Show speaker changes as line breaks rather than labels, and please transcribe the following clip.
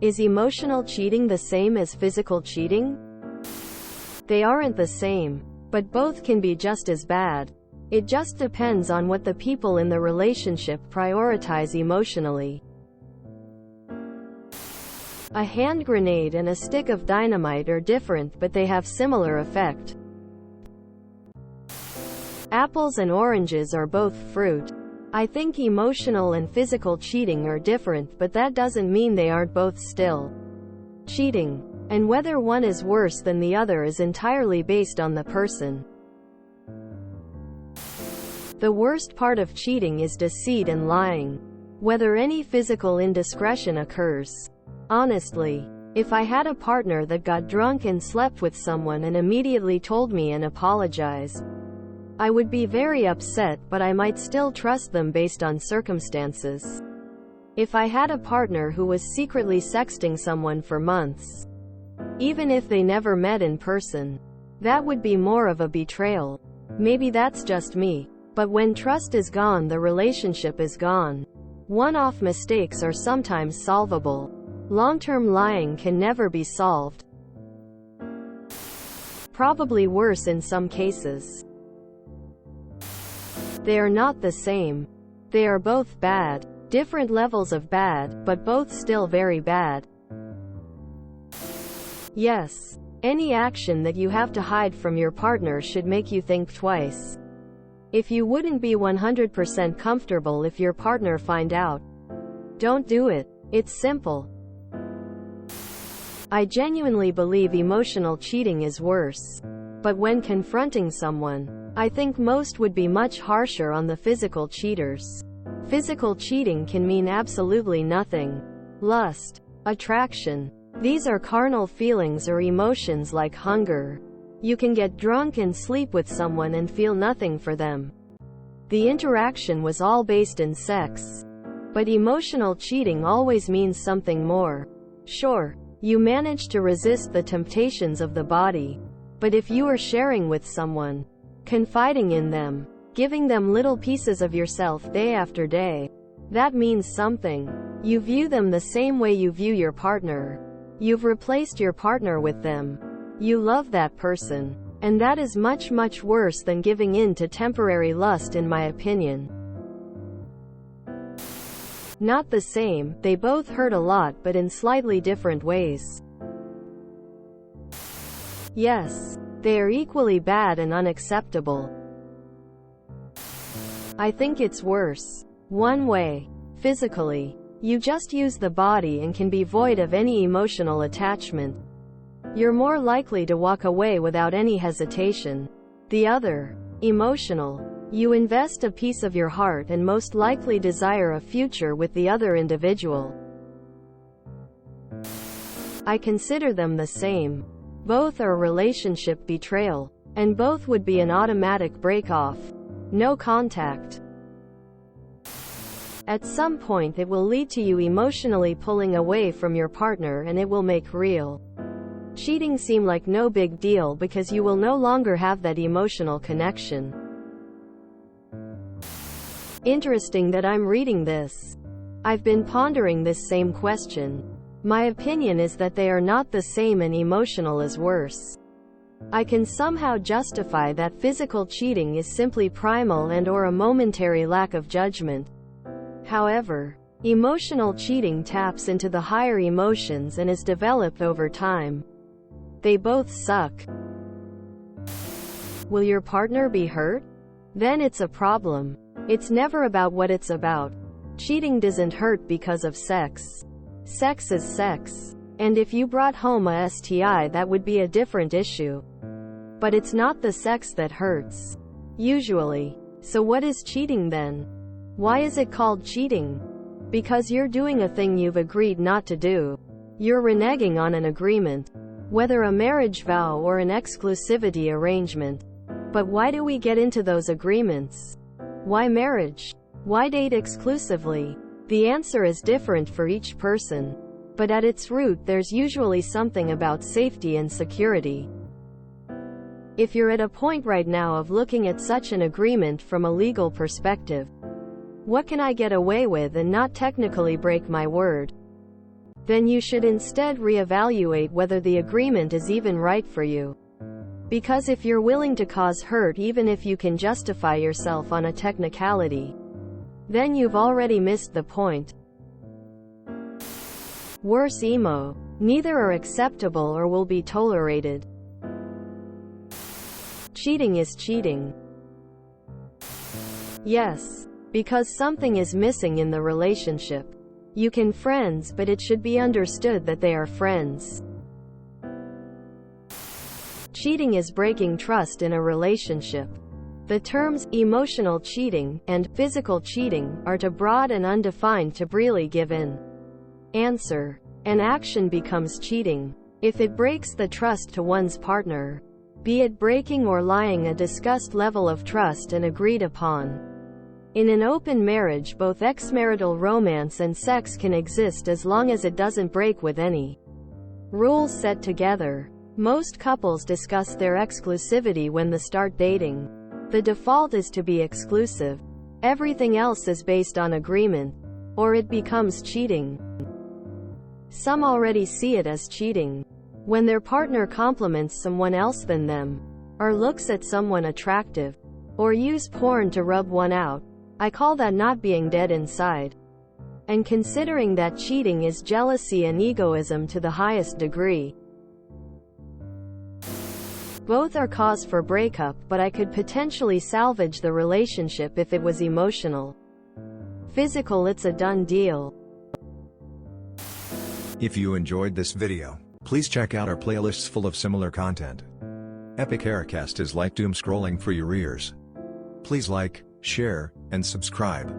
Is emotional cheating the same as physical cheating? They aren't the same, but both can be just as bad. It just depends on what the people in the relationship prioritize emotionally. A hand grenade and a stick of dynamite are different, but they have similar effect. Apples and oranges are both fruit. I think emotional and physical cheating are different, but that doesn't mean they aren't both still cheating. And whether one is worse than the other is entirely based on the person. The worst part of cheating is deceit and lying. Whether any physical indiscretion occurs. Honestly, if I had a partner that got drunk and slept with someone and immediately told me and apologized, I would be very upset, but I might still trust them based on circumstances. If I had a partner who was secretly sexting someone for months, even if they never met in person, that would be more of a betrayal. Maybe that's just me. But when trust is gone, the relationship is gone. One-off mistakes are sometimes solvable. Long-term lying can never be solved. Probably worse in some cases. They are not the same. They are both bad. Different levels of bad, but both still very bad. Yes, any action that you have to hide from your partner should make you think twice. If you wouldn't be 100% comfortable if your partner find out, don't do it. It's simple. I genuinely believe emotional cheating is worse. But when confronting someone, I think most would be much harsher on the physical cheaters. Physical cheating can mean absolutely nothing. Lust, attraction. These are carnal feelings or emotions like hunger. You can get drunk and sleep with someone and feel nothing for them. The interaction was all based in sex. But emotional cheating always means something more. Sure, you manage to resist the temptations of the body. But if you are sharing with someone, confiding in them, giving them little pieces of yourself day after day, that means something. You view them the same way you view your partner. You've replaced your partner with them. You love that person. And that is much, much worse than giving in to temporary lust, in my opinion. Not the same, they both hurt a lot, but in slightly different ways. Yes, they are equally bad and unacceptable. I think it's worse. One way. Physically. You just use the body and can be void of any emotional attachment. You're more likely to walk away without any hesitation. The other. Emotional. You invest a piece of your heart and most likely desire a future with the other individual. I consider them the same. Both are relationship betrayal. And both would be an automatic break-off. No contact. At some point it will lead to you emotionally pulling away from your partner, and it will make real cheating seem like no big deal because you will no longer have that emotional connection. Interesting that I'm reading this. I've been pondering this same question. My opinion is that they are not the same and emotional is worse. I can somehow justify that physical cheating is simply primal and/or a momentary lack of judgment. However, emotional cheating taps into the higher emotions and is developed over time. They both suck. Will your partner be hurt? Then it's a problem. It's never about what it's about. Cheating doesn't hurt because of sex. Sex is sex. And if you brought home a STI, that would be a different issue. But it's not the sex that hurts. Usually. So what is cheating then? Why is it called cheating? Because you're doing a thing you've agreed not to do. You're reneging on an agreement. Whether a marriage vow or an exclusivity arrangement. But why do we get into those agreements? Why marriage? Why date exclusively? The answer is different for each person. But at its root there's usually something about safety and security. If you're at a point right now of looking at such an agreement from a legal perspective, what can I get away with and not technically break my word? then you should instead reevaluate whether the agreement is even right for you. Because if you're willing to cause hurt even if you can justify yourself on a technicality, then you've already missed the point. Worse emo. Neither are acceptable or will be tolerated. Cheating is cheating. Yes, because something is missing in the relationship. You can friends, but it should be understood that they are friends. Cheating is breaking trust in a relationship. The terms emotional cheating and physical cheating are too broad and undefined to really give an answer. An action becomes cheating if it breaks the trust to one's partner, be it breaking or lying a discussed level of trust and agreed upon. In an open marriage, both extramarital romance and sex can exist as long as it doesn't break with any rules set together. Most couples discuss their exclusivity when they start dating. The default is to be exclusive. Everything else is based on agreement, or it becomes cheating. Some already see it as cheating when their partner compliments someone else than them, or looks at someone attractive, or use porn to rub one out. I call that not being dead inside. And considering that cheating is jealousy and egoism to the highest degree. Both are cause for breakup, but I could potentially salvage the relationship if it was emotional. Physical, it's a done deal.
If you enjoyed this video, please check out our playlists full of similar content. Epic Aircast is like doom scrolling for your ears. Please like, share, and subscribe.